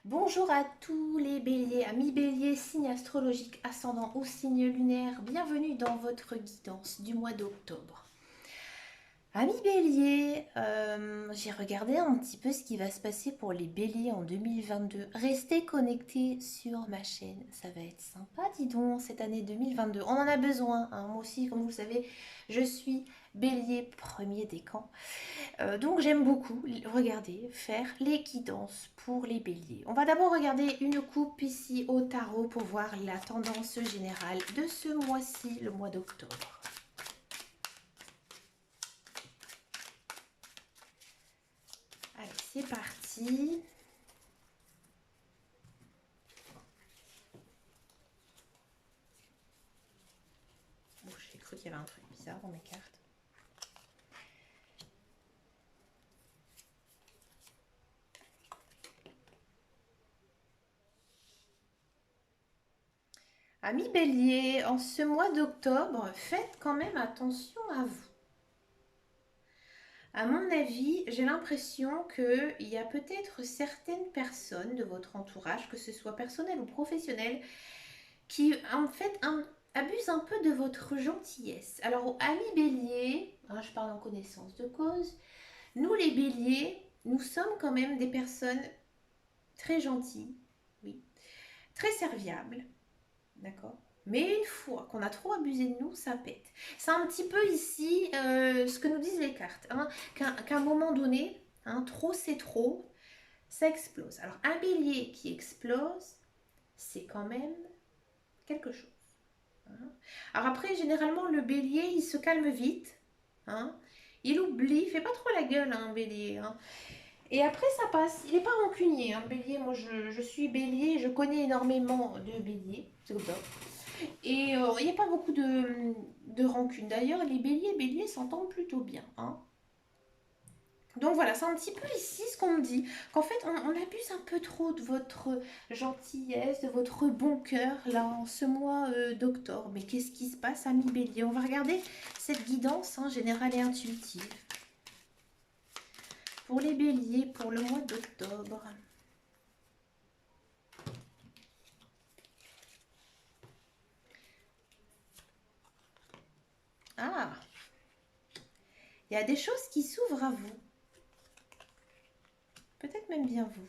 Bonjour à tous les béliers, amis béliers, signe astrologique, ascendant ou signe lunaire, bienvenue dans votre guidance du mois d'octobre. Amis béliers, j'ai regardé un petit peu ce qui va se passer pour les béliers en 2022. Restez connectés sur ma chaîne, ça va être sympa, dis donc, cette année 2022. On en a besoin, hein. Moi aussi, comme vous le savez, je suis bélier premier décan. Donc j'aime beaucoup regarder, faire les guidances pour les béliers. On va d'abord regarder une coupe ici au tarot pour voir la tendance générale de ce mois-ci, le mois d'octobre. Allez, c'est parti. Bon, j'ai cru qu'il y avait un truc bizarre dans mes cartes. Amis bélier, en ce mois d'octobre, faites quand même attention à vous. À mon avis, j'ai l'impression qu'il y a peut-être certaines personnes de votre entourage, que ce soit personnel ou professionnel, qui en fait abusent un peu de votre gentillesse. Alors, amis béliers, hein, je parle en connaissance de cause, nous les béliers, nous sommes quand même des personnes très gentilles, oui, très serviables, d'accord. Mais une fois qu'on a trop abusé de nous, ça pète. C'est un petit peu ici ce que nous disent les cartes, hein, qu'à un moment donné, hein, trop c'est trop, ça explose. Alors un bélier qui explose, c'est quand même quelque chose. Hein. Alors après, généralement, le bélier, il se calme vite. Hein. Il oublie, il fait pas trop la gueule, hein, un bélier. Hein. Et après, ça passe. Il n'est pas rancunier, un bélier. Moi, je suis bélier, je connais énormément de béliers. C'est comme ça. Et il n'y a pas beaucoup de rancune. D'ailleurs, les béliers s'entendent plutôt bien. Hein. Donc voilà, c'est un petit peu ici ce qu'on me dit, qu'en fait on abuse un peu trop de votre gentillesse, de votre bon cœur là en ce mois d'octobre. Mais qu'est-ce qui se passe, amis bélier? On va regarder cette guidance générale et intuitive pour les béliers pour le mois d'octobre. Ah, il y a des choses qui s'ouvrent à vous. Peut-être même bien vous.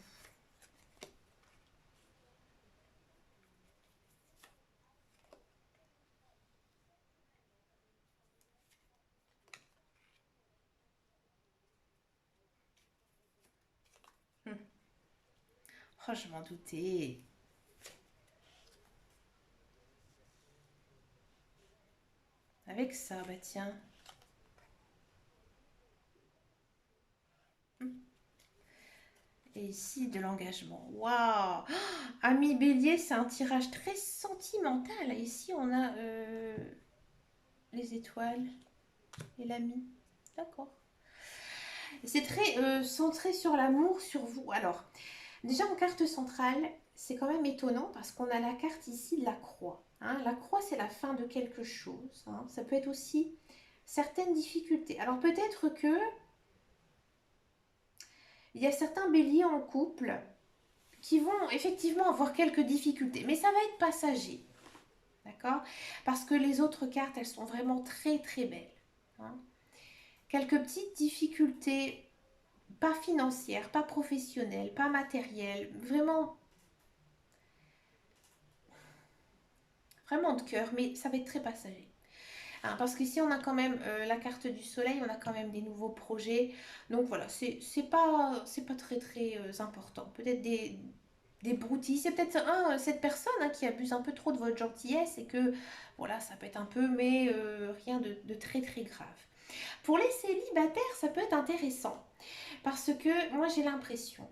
Oh, je m'en doutais. Avec ça, bah tiens. Et ici, de l'engagement. Waouh! Ami bélier, c'est un tirage très sentimental. Ici, on a les étoiles et l'ami. D'accord. C'est très centré sur l'amour, sur vous. Alors, déjà en carte centrale, c'est quand même étonnant parce qu'on a la carte ici de la croix. Hein. La croix, c'est la fin de quelque chose. Hein. Ça peut être aussi certaines difficultés. Alors peut-être que il y a certains béliers en couple qui vont effectivement avoir quelques difficultés, mais ça va être passager. D'accord? Parce que les autres cartes, elles sont vraiment très très belles. Hein. Quelques petites difficultés, pas financières, pas professionnelles, pas matérielles, vraiment, vraiment de cœur, mais ça va être très passager. Hein, parce qu'ici, on a quand même la carte du soleil, on a quand même des nouveaux projets. Donc voilà, c'est pas très très important. Peut-être des broutilles. C'est peut-être cette personne qui abuse un peu trop de votre gentillesse et que voilà, ça peut être un peu, mais rien de très très grave. Pour les célibataires, ça peut être intéressant parce que moi j'ai l'impression,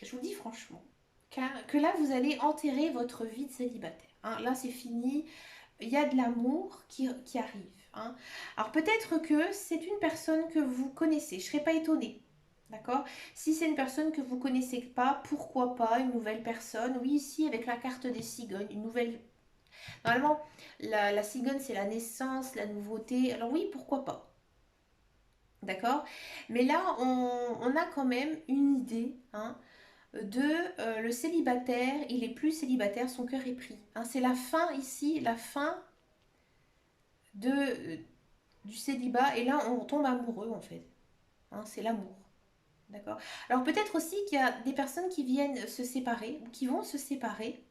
je vous le dis franchement, que là vous allez enterrer votre vie de célibataire. Hein. Là c'est fini, il y a de l'amour qui arrive. Hein. Alors peut-être que c'est une personne que vous connaissez, je ne serais pas étonnée. D'accord? Si c'est une personne que vous ne connaissez pas, pourquoi pas une nouvelle personne? Oui, ici avec la carte des cigognes, une nouvelle. Normalement, la cigogne c'est la naissance, la nouveauté. Alors oui, pourquoi pas? D'accord? Mais là, on a quand même une idée, hein, le célibataire, il est plus célibataire, son cœur est pris. Hein, c'est la fin ici, la fin de, du célibat, et là on tombe amoureux en fait. Hein, c'est l'amour. D'accord. Alors peut-être aussi qu'il y a des personnes qui viennent se séparer, ou qui vont se séparer,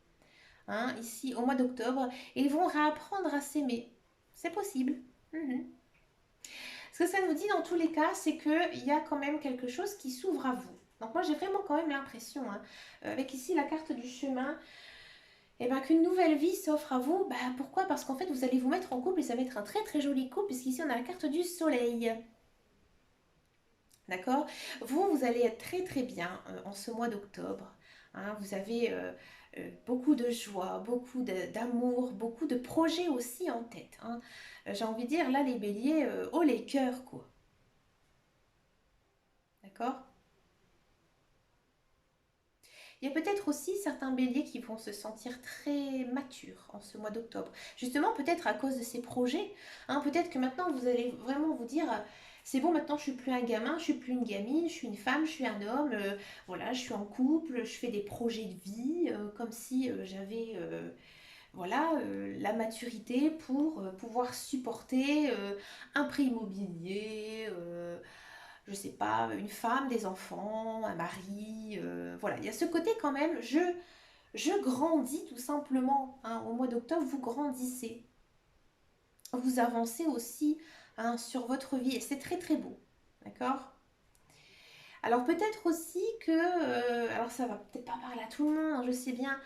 hein, ici au mois d'octobre, et ils vont réapprendre à s'aimer. C'est possible. Mhm. Ce que ça nous dit dans tous les cas, c'est qu'il y a quand même quelque chose qui s'ouvre à vous. Donc moi j'ai vraiment quand même l'impression, hein, avec ici la carte du chemin, et ben, qu'une nouvelle vie s'offre à vous. Bah, pourquoi? Parce qu'en fait vous allez vous mettre en couple et ça va être un très très joli couple, puisqu'ici on a la carte du soleil. D'accord. Vous allez être très très bien en ce mois d'octobre. Hein, vous avez beaucoup de joie, beaucoup d'amour, beaucoup de projets aussi en tête. Hein. J'ai envie de dire, là, les béliers, oh les cœurs, quoi. D'accord. Il y a peut-être aussi certains béliers qui vont se sentir très matures en ce mois d'octobre. Justement, peut-être à cause de ces projets. Hein, peut-être que maintenant, vous allez vraiment vous dire, c'est bon, maintenant, je suis plus un gamin, je suis plus une gamine, je suis une femme, je suis un homme. Voilà, je suis en couple, je fais des projets de vie, comme si j'avais voilà, la maturité pour pouvoir supporter un prix immobilier, je sais pas, une femme, des enfants, un mari, voilà, il y a ce côté quand même, je grandis tout simplement, hein, au mois d'octobre, vous grandissez, vous avancez aussi, hein, sur votre vie, et c'est très très beau, d'accord. Alors peut-être aussi que, alors ça va peut-être pas parler à tout le monde, hein, je sais bien,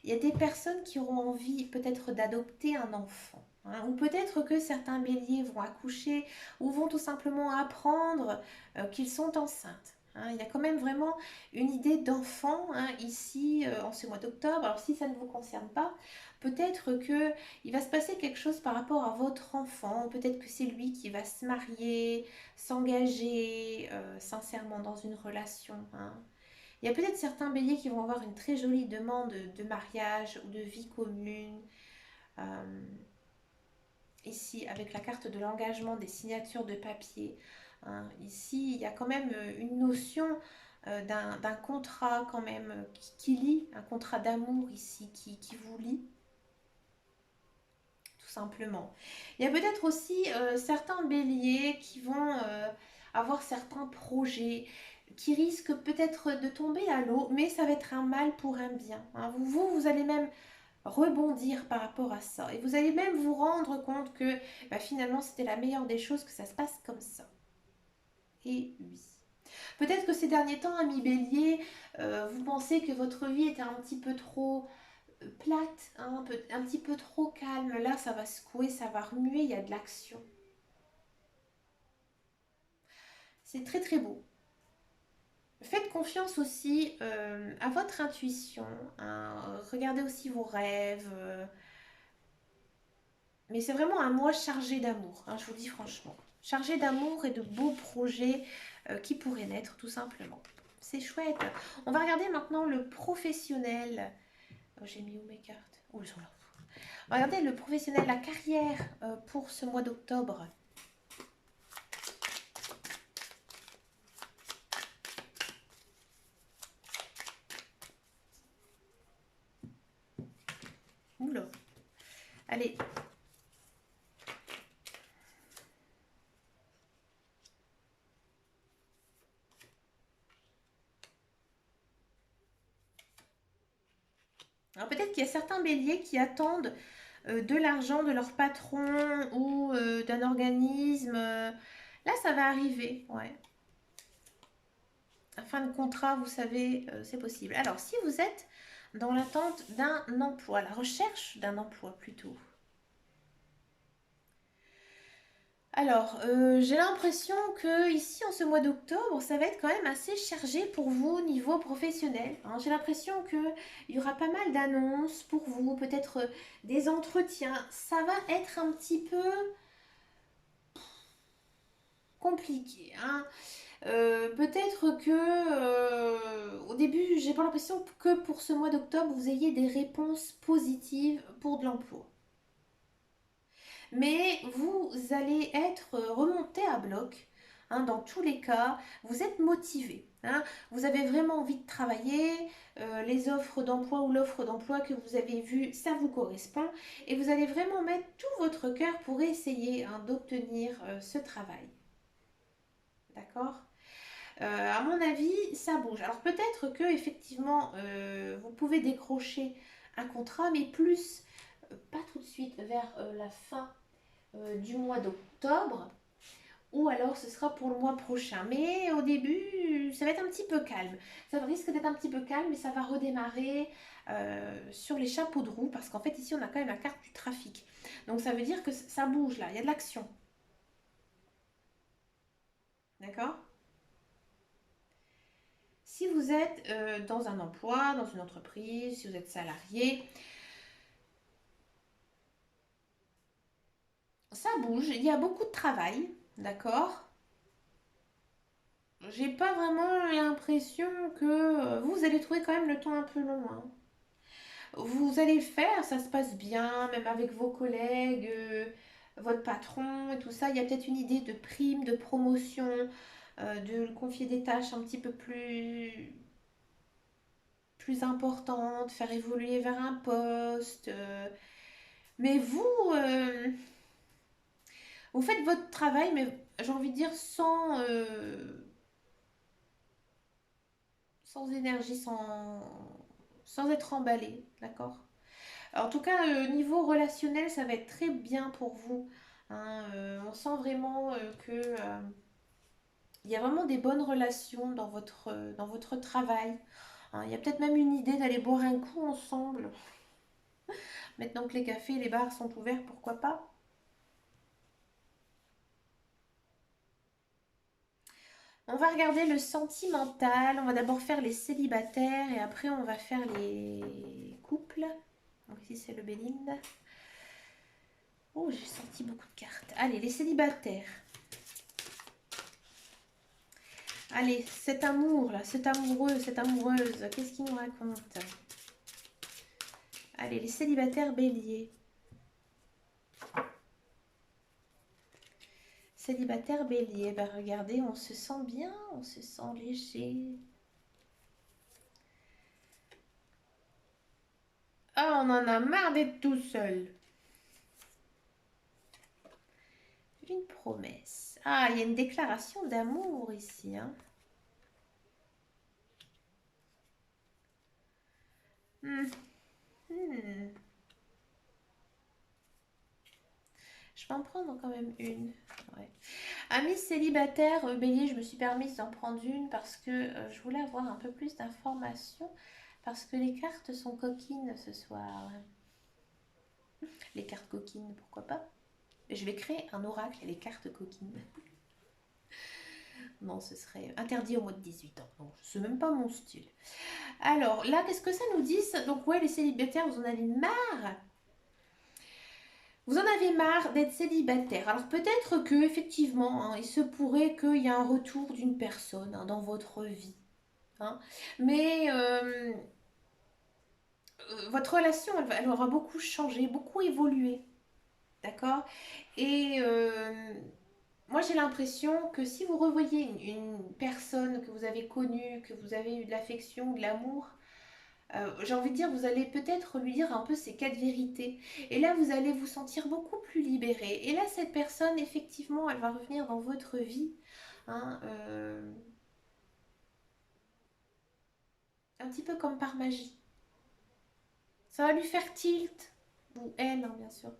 il y a des personnes qui auront envie peut-être d'adopter un enfant. Hein, ou peut-être que certains béliers vont accoucher ou vont tout simplement apprendre qu'ils sont enceintes. Hein, il y a quand même vraiment une idée d'enfant, hein, ici en ce mois d'octobre. Alors si ça ne vous concerne pas, peut-être que il va se passer quelque chose par rapport à votre enfant. Peut-être que c'est lui qui va se marier, s'engager sincèrement dans une relation. Hein. Il y a peut-être certains béliers qui vont avoir une très jolie demande de mariage ou de vie commune. Euh, Ici, avec la carte de l'engagement, des signatures de papier. Hein. Ici, il y a quand même une notion d'un contrat quand même qui lie, un contrat d'amour ici qui vous lie, tout simplement. Il y a peut-être aussi certains béliers qui vont avoir certains projets qui risquent peut-être de tomber à l'eau, mais ça va être un mal pour un bien. Hein. Vous allez même rebondir par rapport à ça. Et vous allez même vous rendre compte que bah, finalement c'était la meilleure des choses que ça se passe comme ça. Et oui. Peut-être que ces derniers temps, ami Bélier, vous pensez que votre vie était un petit peu trop plate, hein, un petit peu trop calme. Là, ça va secouer, ça va remuer, il y a de l'action. C'est très très beau. Faites confiance aussi à votre intuition. Hein. Regardez aussi vos rêves. Mais c'est vraiment un mois chargé d'amour, hein, je vous le dis franchement. Chargé d'amour et de beaux projets qui pourraient naître tout simplement. C'est chouette. On va regarder maintenant le professionnel. Oh, j'ai mis où mes cartes? Oh, ils sont là. On va regarder le professionnel, la carrière pour ce mois d'octobre. Oula. Allez. Alors peut-être qu'il y a certains béliers qui attendent de l'argent de leur patron ou d'un organisme. Là, ça va arriver, ouais. Fin de contrat, vous savez, c'est possible. Alors, si vous êtes dans l'attente d'un emploi, la recherche d'un emploi plutôt. Alors, j'ai l'impression que ici, en ce mois d'octobre, ça va être quand même assez chargé pour vous au niveau professionnel. Hein. J'ai l'impression qu'il y aura pas mal d'annonces pour vous, peut-être des entretiens. Ça va être un petit peu compliqué. Hein. Peut-être que au début, j'ai pas l'impression que pour ce mois d'octobre, vous ayez des réponses positives pour de l'emploi. Mais vous allez être remonté à bloc. hein. Dans tous les cas, vous êtes motivé, hein. Vous avez vraiment envie de travailler. Les offres d'emploi ou l'offre d'emploi que vous avez vue, ça vous correspond. Et vous allez vraiment mettre tout votre cœur pour essayer, hein, d'obtenir ce travail. D'accord? À mon avis, ça bouge. Alors peut-être que effectivement, vous pouvez décrocher un contrat, mais plus, pas tout de suite, vers la fin du mois d'octobre, ou alors ce sera pour le mois prochain. Mais au début, ça va être un petit peu calme. Ça risque d'être un petit peu calme, mais ça va redémarrer sur les chapeaux de roue, parce qu'en fait ici on a quand même la carte du trafic. Donc ça veut dire que ça bouge là, il y a de l'action. D'accord? Si vous êtes dans un emploi, dans une entreprise, si vous êtes salarié, ça bouge, il y a beaucoup de travail, d'accord? J'ai pas vraiment l'impression que vous allez trouver quand même le temps un peu long, hein. Vous allez le faire, ça se passe bien, même avec vos collègues, votre patron et tout ça. Il y a peut-être une idée de prime, de promotion, de confier des tâches un petit peu plus importantes, faire évoluer vers un poste. Mais vous faites votre travail, mais j'ai envie de dire sans énergie, sans être emballé, d'accord? En tout cas, niveau relationnel, ça va être très bien pour vous, hein. On sent vraiment que il y a vraiment des bonnes relations dans votre travail, hein. Il y a peut-être même une idée d'aller boire un coup ensemble. Maintenant que les cafés et les bars sont ouverts, pourquoi pas? On va regarder le sentimental. On va d'abord faire les célibataires et après on va faire les couples. Donc ici c'est le Béline. Oh, j'ai sorti beaucoup de cartes. Allez, les célibataires. Allez, cet amour là, cet amoureux, cette amoureuse, qu'est-ce qu'il nous raconte? Allez, les célibataires béliers. Célibataire bélier, bah regardez, on se sent bien, on se sent léger. Ah, on en a marre d'être tout seul. Une promesse. Ah, il y a une déclaration d'amour ici, hein. Hmm, hmm. Je vais en prendre quand même une. Ouais. Amis célibataires, bélier, je me suis permise d'en prendre une parce que je voulais avoir un peu plus d'informations. Parce que les cartes sont coquines ce soir. Les cartes coquines, pourquoi pas? Je vais créer un oracle et les cartes coquines. Non, ce serait interdit au moins de 18 ans. Non, c'est même pas mon style. Alors, là, qu'est-ce que ça nous dit? Donc, ouais, les célibataires, vous en avez marre. Vous en avez marre d'être célibataire. Alors, peut-être que, effectivement, hein, il se pourrait qu'il y ait un retour d'une personne, hein, dans votre vie, hein. Mais votre relation, elle aura beaucoup changé, beaucoup évolué. D'accord? Et moi, j'ai l'impression que si vous revoyez une personne que vous avez connue, que vous avez eu de l'affection, de l'amour, j'ai envie de dire, vous allez peut-être lui dire un peu ces quatre vérités. Et là, vous allez vous sentir beaucoup plus libéré. Et là, cette personne, effectivement, elle va revenir dans votre vie, hein, un petit peu comme par magie. Ça va lui faire tilt, ou elle, hein, bien sûr.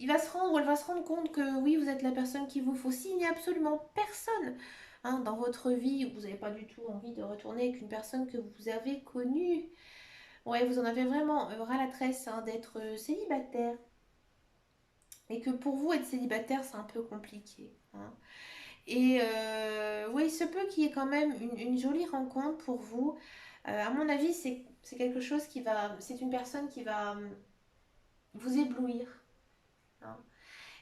Elle va se rendre compte que oui, vous êtes la personne qu'il vous faut. S'il n'y a absolument personne, hein, dans votre vie où vous n'avez pas du tout envie de retourner avec une personne que vous avez connue, ouais, vous en avez vraiment ras la tresse, hein, d'être célibataire. Et que pour vous, être célibataire, c'est un peu compliqué, hein. Et oui, il se peut qu'il y ait quand même une jolie rencontre pour vous. À mon avis, c'est quelque chose qui va. C'est une personne qui va vous éblouir, hein.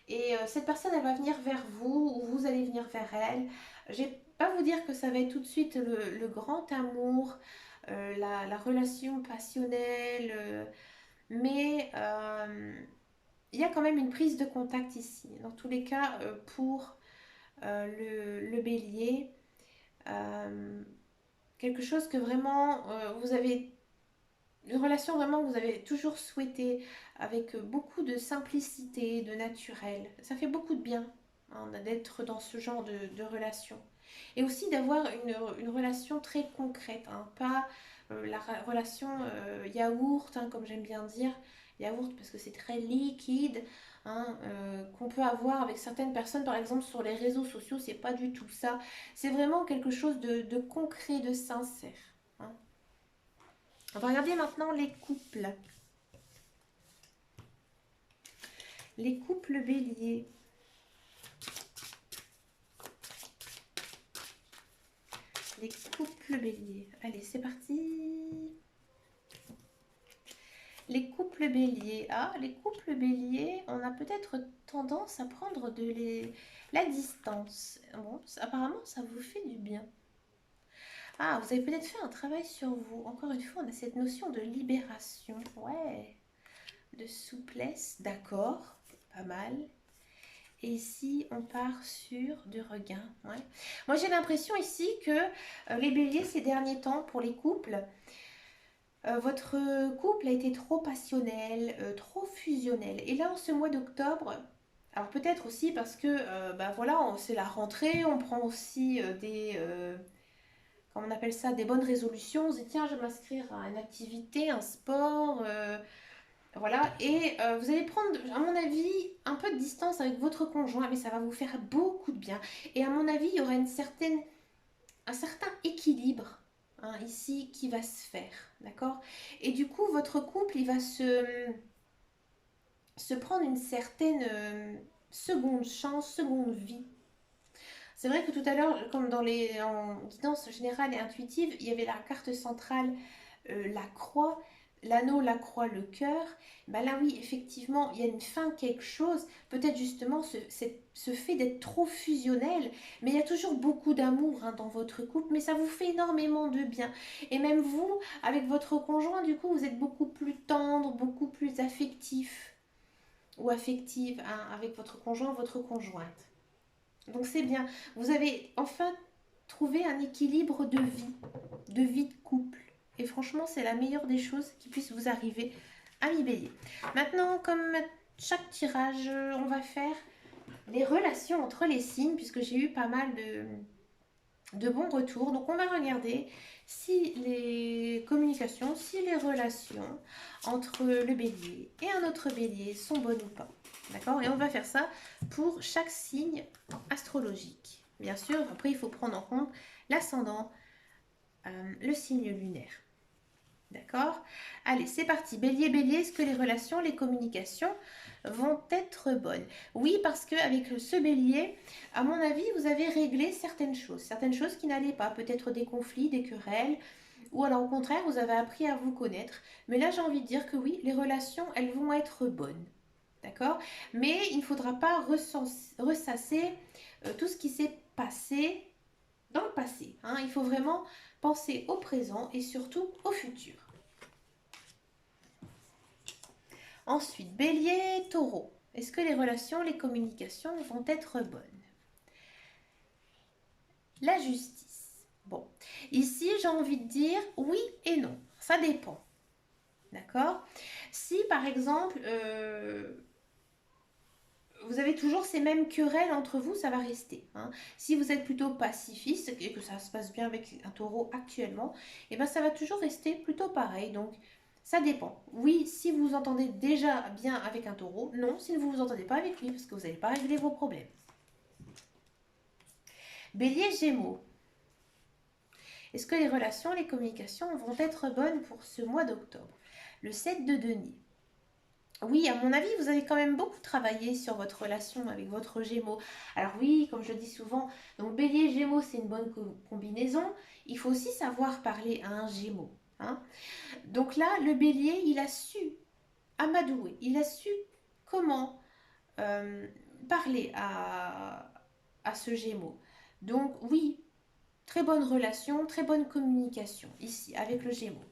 Et cette personne, elle va venir vers vous ou vous allez venir vers elle. Je vais pas vous dire que ça va être tout de suite le grand amour, la relation passionnelle, mais il y a quand même une prise de contact ici. Dans tous les cas, pour le bélier. Euh, Quelque chose que vraiment vous avez, une relation vraiment que vous avez toujours souhaité, avec beaucoup de simplicité, de naturel. Ça fait beaucoup de bien hein, d'être dans ce genre de relation. Et aussi d'avoir une relation très concrète, hein, pas relation yaourt, hein, comme j'aime bien dire. Yaourt parce que c'est très liquide, hein, qu'on peut avoir avec certaines personnes, par exemple sur les réseaux sociaux, c'est pas du tout ça. C'est vraiment quelque chose de concret, de sincère. Hein. On va regarder maintenant les couples. Les couples béliers. Les couples béliers. Allez, c'est parti. Les couples béliers. Ah, les couples béliers, on a peut-être tendance à prendre la distance. Bon, apparemment, ça vous fait du bien. Ah, vous avez peut-être fait un travail sur vous. Encore une fois, on a cette notion de libération. Ouais. De souplesse. D'accord. Pas mal. Et ici, on part sur du regain. Ouais. Moi, j'ai l'impression ici que les béliers, ces derniers temps, pour les couples, votre couple a été trop passionnel, trop fusionnel. Et là, en ce mois d'octobre, alors peut-être aussi parce que, bah voilà, c'est la rentrée, on prend aussi comment on appelle ça, des bonnes résolutions. On se dit, tiens, je vais m'inscrire à une activité, un sport, voilà. Et vous allez prendre, à mon avis, un peu de distance avec votre conjoint, mais ça va vous faire beaucoup de bien. Et à mon avis, il y aura un certain équilibre hein, ici qui va se faire, d'accord. Et du coup, votre couple, il va se prendre une certaine seconde chance, seconde vie. C'est vrai que tout à l'heure, comme en guidance générale et intuitive, il y avait la carte centrale, la croix, l'anneau, la croix, le cœur. Ben là oui, effectivement, il y a une fin quelque chose. Peut-être justement ce fait d'être trop fusionnel, mais il y a toujours beaucoup d'amour hein, dans votre couple, mais ça vous fait énormément de bien. Et même vous, avec votre conjoint, du coup, vous êtes beaucoup plus tendre, beaucoup plus affectif ou affective hein, avec votre conjoint, votre conjointe. Donc c'est bien. Vous avez enfin trouvé un équilibre de vie de couple. Et franchement, c'est la meilleure des choses qui puisse vous arriver, ami bélier. Maintenant, comme chaque tirage, on va faire les relations entre les signes, puisque j'ai eu pas mal de bons retours. Donc on va regarder si les communications, si les relations entre le bélier et un autre bélier sont bonnes ou pas. D'accord. Et on va faire ça pour chaque signe astrologique. Bien sûr, après il faut prendre en compte l'ascendant, le signe lunaire. D'accord. Allez, c'est parti. Bélier, bélier, est-ce que les relations, les communications vont être bonnes? Oui, parce qu'avec ce bélier, à mon avis, vous avez réglé certaines choses qui n'allaient pas, peut-être des conflits, des querelles, ou alors au contraire, vous avez appris à vous connaître. Mais là, j'ai envie de dire que oui, les relations, elles vont être bonnes. D'accord. Mais il ne faudra pas ressasser tout ce qui s'est passé dans le passé. Hein. Il faut vraiment penser au présent et surtout au futur. Ensuite, bélier, taureau. Est-ce que les relations, les communications vont être bonnes? La justice. Bon, ici j'ai envie de dire oui et non. Ça dépend. D'accord. Si par exemple, vous avez toujours ces mêmes querelles entre vous, ça va rester. Hein. Si vous êtes plutôt pacifiste et que ça se passe bien avec un taureau actuellement, et ben ça va toujours rester plutôt pareil. Donc ça dépend. Oui, si vous vous entendez déjà bien avec un taureau, non, si vous ne vous entendez pas avec lui, parce que vous n'allez pas régler vos problèmes. Bélier, Gémeaux. Est-ce que les relations, les communications vont être bonnes pour ce mois d'octobre? Le 7 de denier. Oui, à mon avis, vous avez quand même beaucoup travaillé sur votre relation avec votre Gémeaux. Alors oui, comme je dis souvent, donc Bélier Gémeaux, c'est une bonne combinaison. Il faut aussi savoir parler à un Gémeaux. Hein. Donc là, le Bélier, il a su amadouer, il a su comment euh, parler à ce Gémeaux. Donc oui, très bonne relation, très bonne communication ici avec le Gémeaux.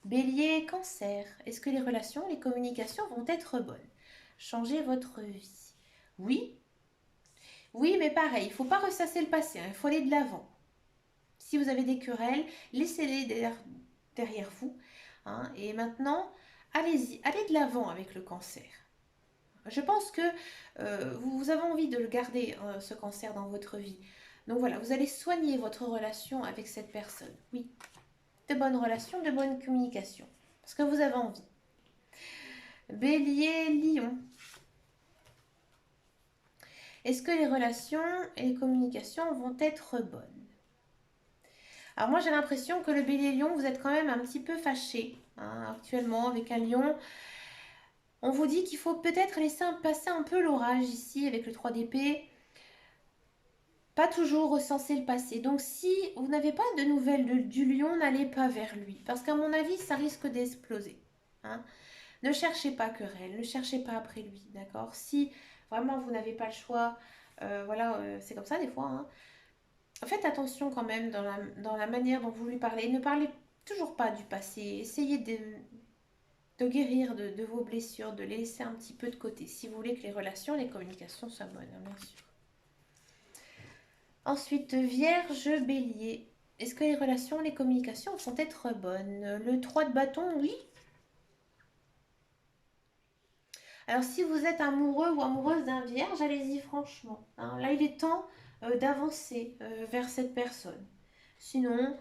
Bélier, Cancer. Est-ce que les relations, les communications vont être bonnes? Changez votre vie. Oui, oui, mais pareil, il ne faut pas ressasser le passé, hein, il faut aller de l'avant. Si vous avez des querelles, laissez-les derrière vous, hein, et maintenant, allez-y, allez de l'avant avec le cancer. Je pense que vous avez envie de le garder, ce cancer, dans votre vie. Donc voilà, vous allez soigner votre relation avec cette personne. Oui, de bonnes relations, de bonne communication. Parce que vous avez envie. Bélier, lion. Est-ce que les relations et les communications vont être bonnes? Alors moi j'ai l'impression que le bélier lion, vous êtes quand même un petit peu fâché, hein, actuellement avec un lion. On vous dit qu'il faut peut-être laisser passer un peu l'orage ici avec le 3 d'épée. Pas toujours recenser le passé. Donc si vous n'avez pas de nouvelles du lion, n'allez pas vers lui. Parce qu'à mon avis, ça risque d'exploser, hein. Ne cherchez pas querelle, ne cherchez pas après lui, d'accord? Si vraiment vous n'avez pas le choix, voilà, c'est comme ça des fois, hein. Faites attention quand même dans la manière dont vous lui parlez. Ne parlez toujours pas du passé. Essayez de guérir de vos blessures, de les laisser un petit peu de côté. Si vous voulez que les relations, les communications soient bonnes, hein, bien sûr. Ensuite, Vierge, Bélier. Est-ce que les relations, les communications vont être bonnes? Le 3 de bâton, oui. Alors, si vous êtes amoureux ou amoureuse d'un vierge, allez-y franchement, hein. Là, il est temps d'avancer vers cette personne. Sinon,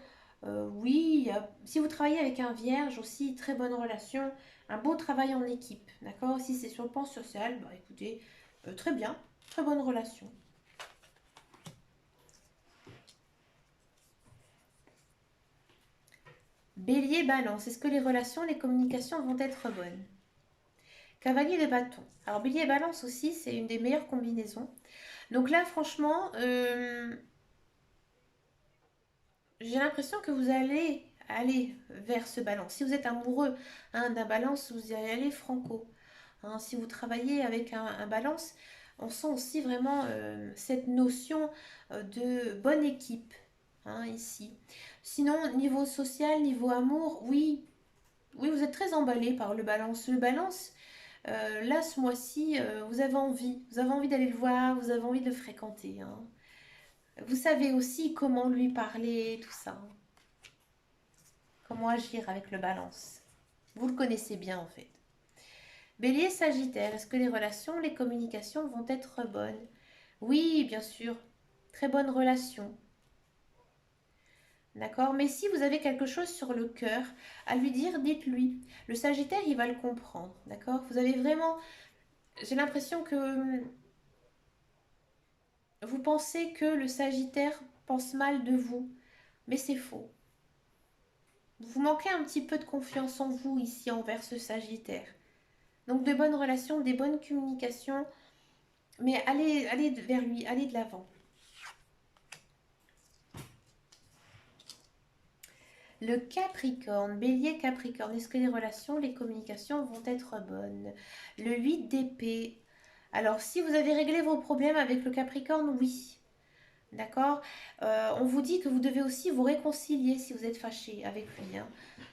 oui, si vous travaillez avec un vierge aussi, très bonne relation, un beau travail en équipe, d'accord? Si c'est sur le plan social, bah écoutez, très bien, très bonne relation. Bélier, Balance, est-ce que les relations, les communications vont être bonnes? Cavalier de bâton. Alors Bélier et Balance aussi, c'est une des meilleures combinaisons. Donc là, franchement, j'ai l'impression que vous allez aller vers ce Balance. Si vous êtes amoureux, hein, d'un Balance, vous y allez aller franco, hein. Si vous travaillez avec un Balance, on sent aussi vraiment cette notion de bonne équipe, hein, ici. Sinon, niveau social, niveau amour, oui, oui, vous êtes très emballé par le Balance. Le Balance, là, ce mois-ci, vous avez envie d'aller le voir, vous avez envie de le fréquenter, hein. Vous savez aussi comment lui parler, tout ça, hein. Comment agir avec le Balance. Vous le connaissez bien en fait. Bélier, Sagittaire, est-ce que les relations, les communications vont être bonnes? Oui, bien sûr. Très bonne relation. D'accord? Mais si vous avez quelque chose sur le cœur à lui dire, dites-lui. Le Sagittaire, il va le comprendre. D'accord? Vous avez vraiment. J'ai l'impression que vous pensez que le Sagittaire pense mal de vous. Mais c'est faux. Vous manquez un petit peu de confiance en vous ici envers ce Sagittaire. Donc de bonnes relations, des bonnes communications, mais allez vers lui, allez de l'avant. Le Capricorne, Bélier Capricorne, est-ce que les relations, les communications vont être bonnes? Le 8 d'épée. Alors si vous avez réglé vos problèmes avec le Capricorne, oui. D'accord. On vous dit que vous devez aussi vous réconcilier si vous êtes fâché avec lui, hein.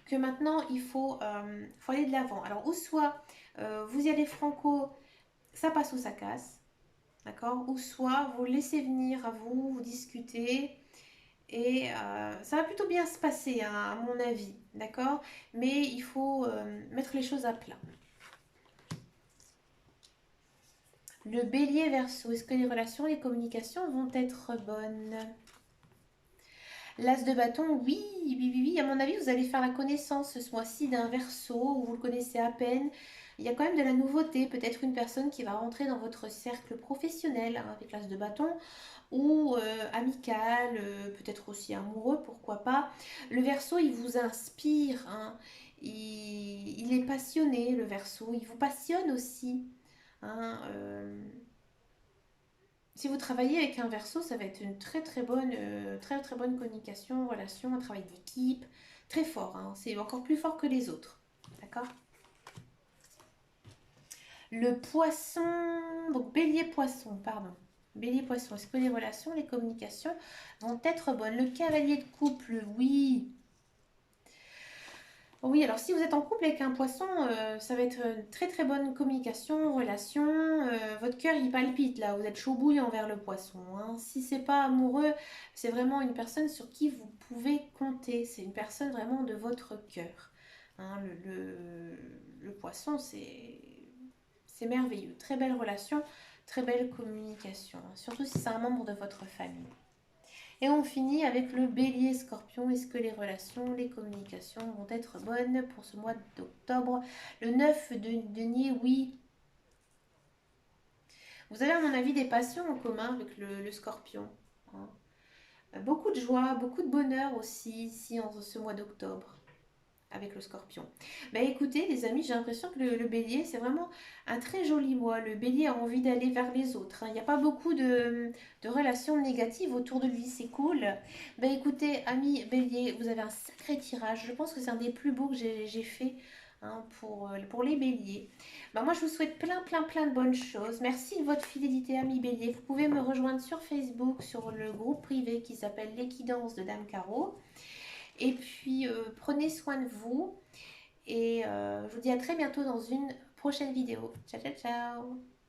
Que maintenant, faut aller de l'avant. Alors, ou soit vous y allez franco, ça passe ou ça casse. D'accord. Ou soit vous laissez venir à vous, vous discutez. Et ça va plutôt bien se passer, hein, à mon avis. D'accord. Mais il faut mettre les choses à plat. Le bélier verso, est-ce que les relations, les communications vont être bonnes? L'as de bâton, oui, oui, oui, oui. À mon avis, vous allez faire la connaissance ce mois-ci d'un verso où vous le connaissez à peine. Il y a quand même de la nouveauté, peut-être une personne qui va rentrer dans votre cercle professionnel, hein, avec l'as de bâton, ou amical, peut-être aussi amoureux, pourquoi pas. Le verso, il vous inspire, hein. Il est passionné, le verso. Il vous passionne aussi, hein. Si vous travaillez avec un verso, ça va être une très très bonne communication, relation, un travail d'équipe, très fort, hein. C'est encore plus fort que les autres. D'accord? Le poisson, donc bélier poisson, pardon. Bélier poisson, est-ce que les relations, les communications vont être bonnes? Le cavalier de couple, oui. Oui, alors si vous êtes en couple avec un poisson, ça va être une très très bonne communication, relation. Votre cœur il palpite là, vous êtes chaud bouillant envers le poisson, hein. Si c'est pas amoureux, c'est vraiment une personne sur qui vous pouvez compter. C'est une personne vraiment de votre cœur, hein. Le poisson, c'est merveilleux. Très belle relation, très belle communication, hein. Surtout si c'est un membre de votre famille. Et on finit avec le bélier scorpion. Est-ce que les relations, les communications vont être bonnes pour ce mois d'octobre? Le 9 de denier, oui. Vous avez à mon avis des passions en commun avec le scorpion, hein. Beaucoup de joie, beaucoup de bonheur aussi ici en ce mois d'octobre avec le scorpion. Bah écoutez les amis, j'ai l'impression que le bélier, c'est vraiment un très joli mois. Le bélier a envie d'aller vers les autres, hein. Il n'y a pas beaucoup de relations négatives autour de lui, c'est cool. Bah écoutez, amis bélier, vous avez un sacré tirage. Je pense que c'est un des plus beaux que j'ai fait, hein, pour les béliers. Bah moi je vous souhaite plein de bonnes choses. Merci de votre fidélité, amis bélier. Vous pouvez me rejoindre sur Facebook, sur le groupe privé qui s'appelle l'équidance de Dame Caro. Et puis, prenez soin de vous. Et je vous dis à très bientôt dans une prochaine vidéo. Ciao, ciao, ciao.